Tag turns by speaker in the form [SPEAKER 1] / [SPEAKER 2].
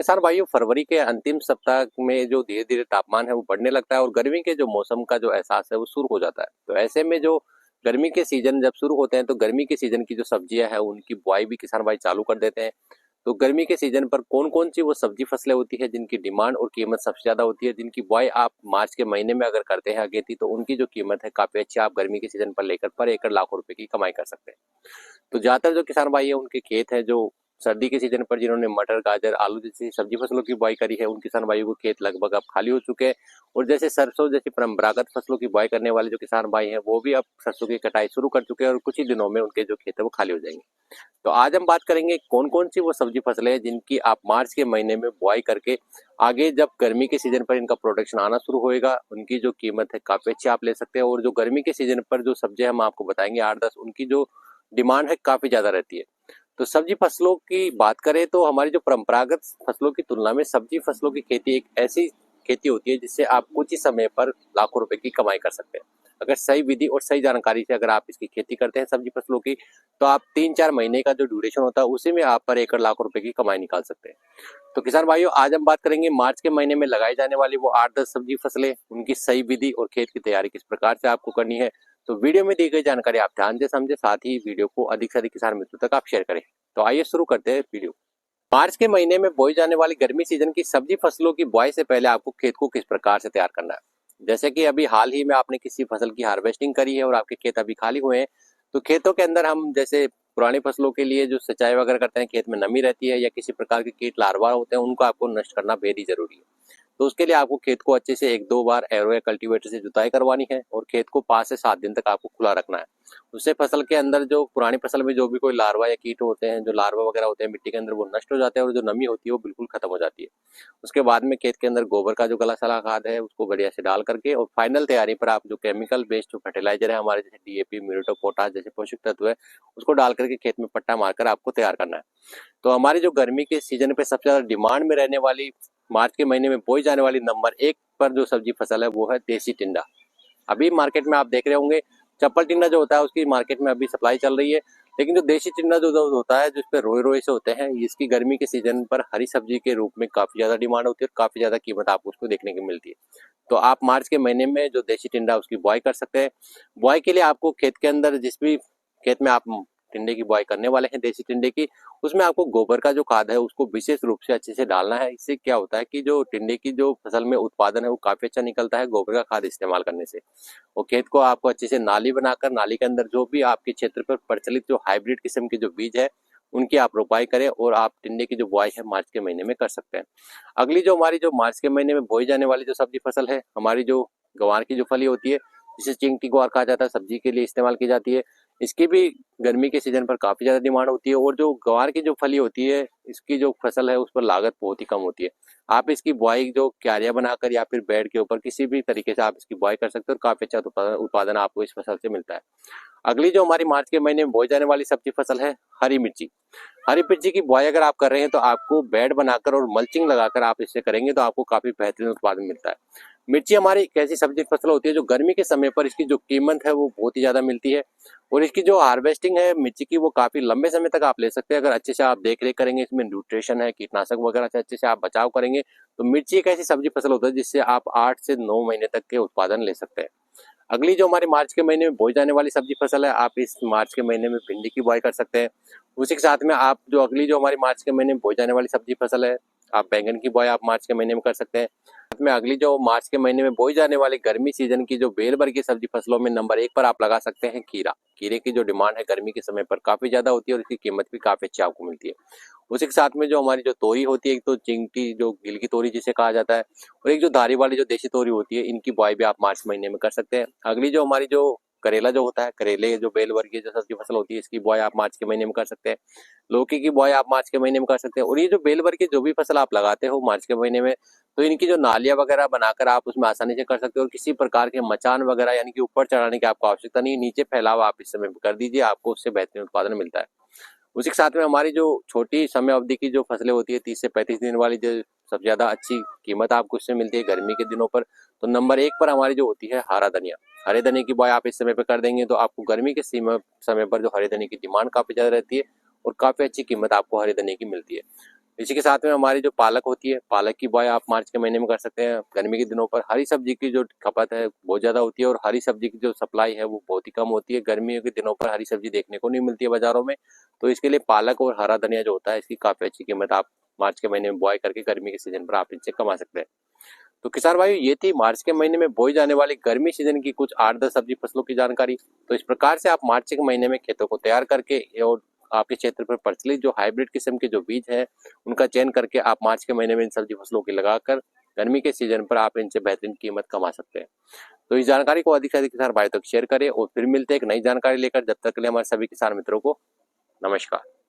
[SPEAKER 1] किसान भाइयों, फरवरी के अंतिम सप्ताह में जो धीरे धीरे तापमान है वो बढ़ने लगता है और गर्मी के जो मौसम का जो एहसास है वो शुरू हो जाता है। तो ऐसे में जो गर्मी के सीजन जब शुरू होते हैं तो गर्मी के सीजन की जो सब्जियां हैं उनकी बुआई भी किसान भाई चालू कर देते हैं। तो गर्मी के सीजन पर कौन कौन सी वो सब्जी फसलें होती है जिनकी डिमांड और कीमत सबसे ज्यादा होती है, जिनकी बुआई आप मार्च के महीने में अगर करते हैं अगेती, तो उनकी जो कीमत है काफी अच्छी, आप गर्मी के सीजन पर लेकर पर एकड़ लाखों रुपए की कमाई कर सकते हैं। तो ज्यादातर जो किसान भाई है उनके खेत है जो सर्दी के सीजन पर जिन्होंने मटर, गाजर, आलू जैसी सब्जी फसलों की बुआई करी है, उन किसान भाइयों को खेत लगभग अब खाली हो चुके हैं। और जैसे सरसों जैसी परंपरागत फसलों की बुआई करने वाले जो किसान भाई हैं वो भी अब सरसों की कटाई शुरू कर चुके हैं और कुछ ही दिनों में उनके जो खेत है वो खाली हो जाएंगे। तो आज हम बात करेंगे कौन कौन सी वो सब्जी फसलें हैं जिनकी आप मार्च के महीने में बुआई करके आगे जब गर्मी के सीजन पर इनका प्रोडक्शन आना शुरू होएगा उनकी जो कीमत है काफी अच्छी आप ले सकते हैं। और जो गर्मी के सीजन पर जो सब्जियां हम आपको बताएंगे 8-10, उनकी जो डिमांड है काफी ज्यादा रहती है। तो सब्जी फसलों की बात करें तो हमारी जो परंपरागत फसलों की तुलना में सब्जी फसलों की खेती एक ऐसी खेती होती है जिससे आप कुछ ही समय पर लाखों रुपए की कमाई कर सकते हैं। अगर सही विधि और सही जानकारी से अगर आप इसकी खेती करते हैं सब्जी फसलों की, तो आप 3-4 महीने का जो ड्यूरेशन होता है उसी में आप पर एकड़ लाखों रुपए की कमाई निकाल सकते हैं। तो किसान भाइयों, आज हम बात करेंगे मार्च के महीने में लगाई जाने वाली वो 8-10 सब्जी फसलें, उनकी सही विधि और खेत की तैयारी किस प्रकार से आपको करनी है। तो वीडियो में दी गई जानकारी आप ध्यान से समझे, साथ ही वीडियो को अधिक से अधिक किसान मित्रों तक आप शेयर करें। तो आइए शुरू करते हैं वीडियो। मार्च के महीने में बोई जाने वाली गर्मी सीजन की सब्जी फसलों की बुआई से पहले आपको खेत को किस प्रकार से तैयार करना है। जैसे कि अभी हाल ही में आपने किसी फसल की हार्वेस्टिंग करी है और आपके खेत अभी खाली हुए हैं, तो खेतों के अंदर हम जैसे पुरानी फसलों के लिए जो सिंचाई वगैरह करते हैं, खेत में नमी रहती है या किसी प्रकार के कीट लार्वा होते हैं, उनको आपको नष्ट करना बेहद ही जरूरी है। तो उसके लिए आपको खेत को अच्छे से 1-2 बार एरो या कल्टीवेटर से जुताई करवानी है और खेत को 5 से 7 दिन तक आपको खुला रखना है। उससे फसल के अंदर जो पुरानी फसल में जो भी कोई लार्वा या कीट होते हैं, जो लार्वा वगैरह होते हैं मिट्टी के अंदर, वो नष्ट हो जाते हैं और जो नमी होती है वो बिल्कुल खत्म हो जाती है। उसके बाद में खेत के अंदर गोबर का जो गला सला खाद है उसको बढ़िया से डाल करके और फाइनल तैयारी पर आप जो केमिकल बेस्ड जो फर्टिलाइजर है हमारे, जैसे डीएपी, म्यूरेट ऑफ पोटाश जैसे पोषक तत्व है, उसको डाल करके खेत में पट्टा मारकर आपको तैयार करना है। तो हमारी जो गर्मी के सीजन पे सबसे ज्यादा डिमांड में रहने वाली, मार्च के महीने में बोई जाने वाली नंबर 1 पर जो सब्जी फसल है वो है देसी टिंडा। अभी मार्केट में आप देख रहे होंगे चप्पल टिंडा जो होता है उसकी मार्केट में अभी सप्लाई चल रही है, लेकिन जो देसी टिंडा जो होता है जिस पे रोए रोए से होते हैं, इसकी गर्मी के सीजन पर हरी सब्जी के रूप में काफी ज्यादा डिमांड होती है और काफी ज्यादा कीमत आपको उसको देखने की मिलती है। तो आप मार्च के महीने में जो देसी टिंडा उसकी बुआई कर सकते हैं। बुआई के लिए आपको खेत के अंदर जिस भी खेत में आप टिंडे की बुआई करने वाले हैं देसी टिंडे की, उसमें आपको गोबर का जो खाद है उसको विशेष रूप से अच्छे से डालना है। इससे क्या होता है कि जो टिंडे की जो फसल में उत्पादन है वो काफी अच्छा निकलता है गोबर का खाद इस्तेमाल करने से। और खेत को आपको अच्छे से नाली बनाकर, नाली के अंदर जो भी आपके क्षेत्र पर प्रचलित जो हाइब्रिड किस्म के जो बीज है उनकी आप रोपाई करें और आप टिंडे की जो बुआई है मार्च के महीने में कर सकते हैं। अगली जो हमारी जो मार्च के महीने में बोई जाने वाली जो सब्जी फसल है, हमारी जो गंवार की जो फली होती है, जिसे चिंगटी ग्वार कहा जाता है, सब्जी के लिए इस्तेमाल की जाती है। इसकी भी गर्मी के सीजन पर काफी ज्यादा डिमांड होती है और जो ग्वार की जो फली होती है इसकी जो फसल है उस पर लागत बहुत ही कम होती है। आप इसकी बुआई जो क्यारियां बनाकर या फिर बेड के ऊपर किसी भी तरीके से आप इसकी बुआई कर सकते हो और काफी अच्छा उत्पादन आपको इस फसल से मिलता है। अगली जो हमारी मार्च के महीने में बोई जाने वाली सब्जी फसल है हरी मिर्ची। हरी मिर्ची की बुआई अगर आप कर रहे हैं तो आपको बेड बनाकर और मल्चिंग लगाकर आप इससे करेंगे तो आपको काफी बेहतरीन उत्पादन मिलता है। मिर्ची हमारी एक ऐसी सब्जी फसल होती है जो गर्मी के समय पर इसकी जो कीमत है वो बहुत ही ज्यादा मिलती है और इसकी जो हार्वेस्टिंग है मिर्ची की वो काफी लंबे समय तक आप ले सकते हैं। अगर अच्छे से आप देख रेख करेंगे, इसमें न्यूट्रिशन है, कीटनाशक वगैरह से अच्छे से आप बचाव करेंगे, तो मिर्ची एक ऐसी सब्जी फसल होती है जिससे आप 8 से 9 महीने तक के उत्पादन ले सकते हैं। अगली जो हमारी मार्च के महीने में बोई जाने वाली सब्जी फसल है, आप इस मार्च के महीने में भिंडी की बुआई कर सकते हैं। उसी के साथ में आप जो अगली जो हमारी मार्च के महीने में बोई जाने वाली सब्जी फसल है, आप बैंगन की बुआई आप मार्च के महीने में कर सकते हैं। साथ में अगली जो मार्च के महीने में बोई जाने वाली गर्मी सीजन की जो बेल वर्गीय सब्जी फसलों में नंबर 1 पर आप लगा सकते हैं खीरा। खीरे की जो डिमांड है गर्मी के समय पर काफी ज्यादा होती है और इसकी कीमत भी काफी अच्छी आपको मिलती है। उसी के साथ में जो हमारी जो तोरी होती है, एक तो चिंगटी जो गिल की तोरी जिसे कहा जाता है, और एक जो धारी वाली जो देसी तोरी होती है, इनकी बुआई भी आप मार्च महीने में कर सकते हैं। अगली जो हमारी जो करेला जो होता है, करेले जो बेल वर्गीय जो सब्जी फसल होती है, इसकी बुआई आप मार्च के महीने में कर सकते हैं। लौकी की बुआई आप मार्च के महीने में कर सकते हैं। और ये जो बेल वर्गीय जो भी फसल आप लगाते हो मार्च के महीने में, तो इनकी जो नालियां वगैरह बनाकर आप उसमें आसानी से कर सकते हो और किसी प्रकार के मचान वगैरह यानी कि ऊपर चढ़ाने की आपको आवश्यकता नहीं है। नीचे फैलाव आप इस समय कर दीजिए, आपको उससे बेहतरीन उत्पादन मिलता है। उसी के साथ में हमारी जो छोटी समय अवधि की जो फसलें होती है 30 से 35 दिन वाली, जो सबसे ज्यादा अच्छी कीमत आपको इससे मिलती है गर्मी के दिनों पर, तो नंबर 1 पर हमारी जो होती है हरा धनिया। हरे धनिया की बुआई आप इस समय पर कर देंगे तो आपको गर्मी के समय पर जो हरे धनिया की डिमांड काफी ज्यादा रहती है और काफी अच्छी कीमत आपको हरे धनिया की मिलती है। इसी के साथ में हमारी जो पालक होती है, पालक की बुआई आप मार्च के महीने में कर सकते हैं। गर्मी के दिनों पर हरी सब्जी की जो खपत है बहुत ज़्यादा होती है और हरी सब्जी की जो सप्लाई है वो बहुत ही कम होती है। गर्मियों के दिनों पर हरी सब्जी देखने को नहीं मिलती है बाज़ारों में, तो इसके लिए पालक और हरा धनिया जो होता है इसकी काफ़ी अच्छी कीमत आप मार्च के महीने में बुआई करके गर्मी के सीजन पर आप इनसे कमा सकते हैं। तो किसान भाइयों, ये थी मार्च के महीने में बोई जाने वाली गर्मी सीजन की कुछ 8-10 सब्जी फसलों की जानकारी। तो इस प्रकार से आप मार्च के महीने में खेतों को तैयार करके और आपके क्षेत्र पर प्रचलित जो हाइब्रिड किस्म के जो बीज है उनका चयन करके आप मार्च के महीने में इन सब्जी फसलों की लगाकर गर्मी के सीजन पर आप इनसे बेहतरीन कीमत कमा सकते हैं। तो इस जानकारी को अधिक से अधिक किसान भाई तक शेयर करें और फिर मिलते हैं एक नई जानकारी लेकर। जब तक के लिए हमारे सभी किसान मित्रों को नमस्कार।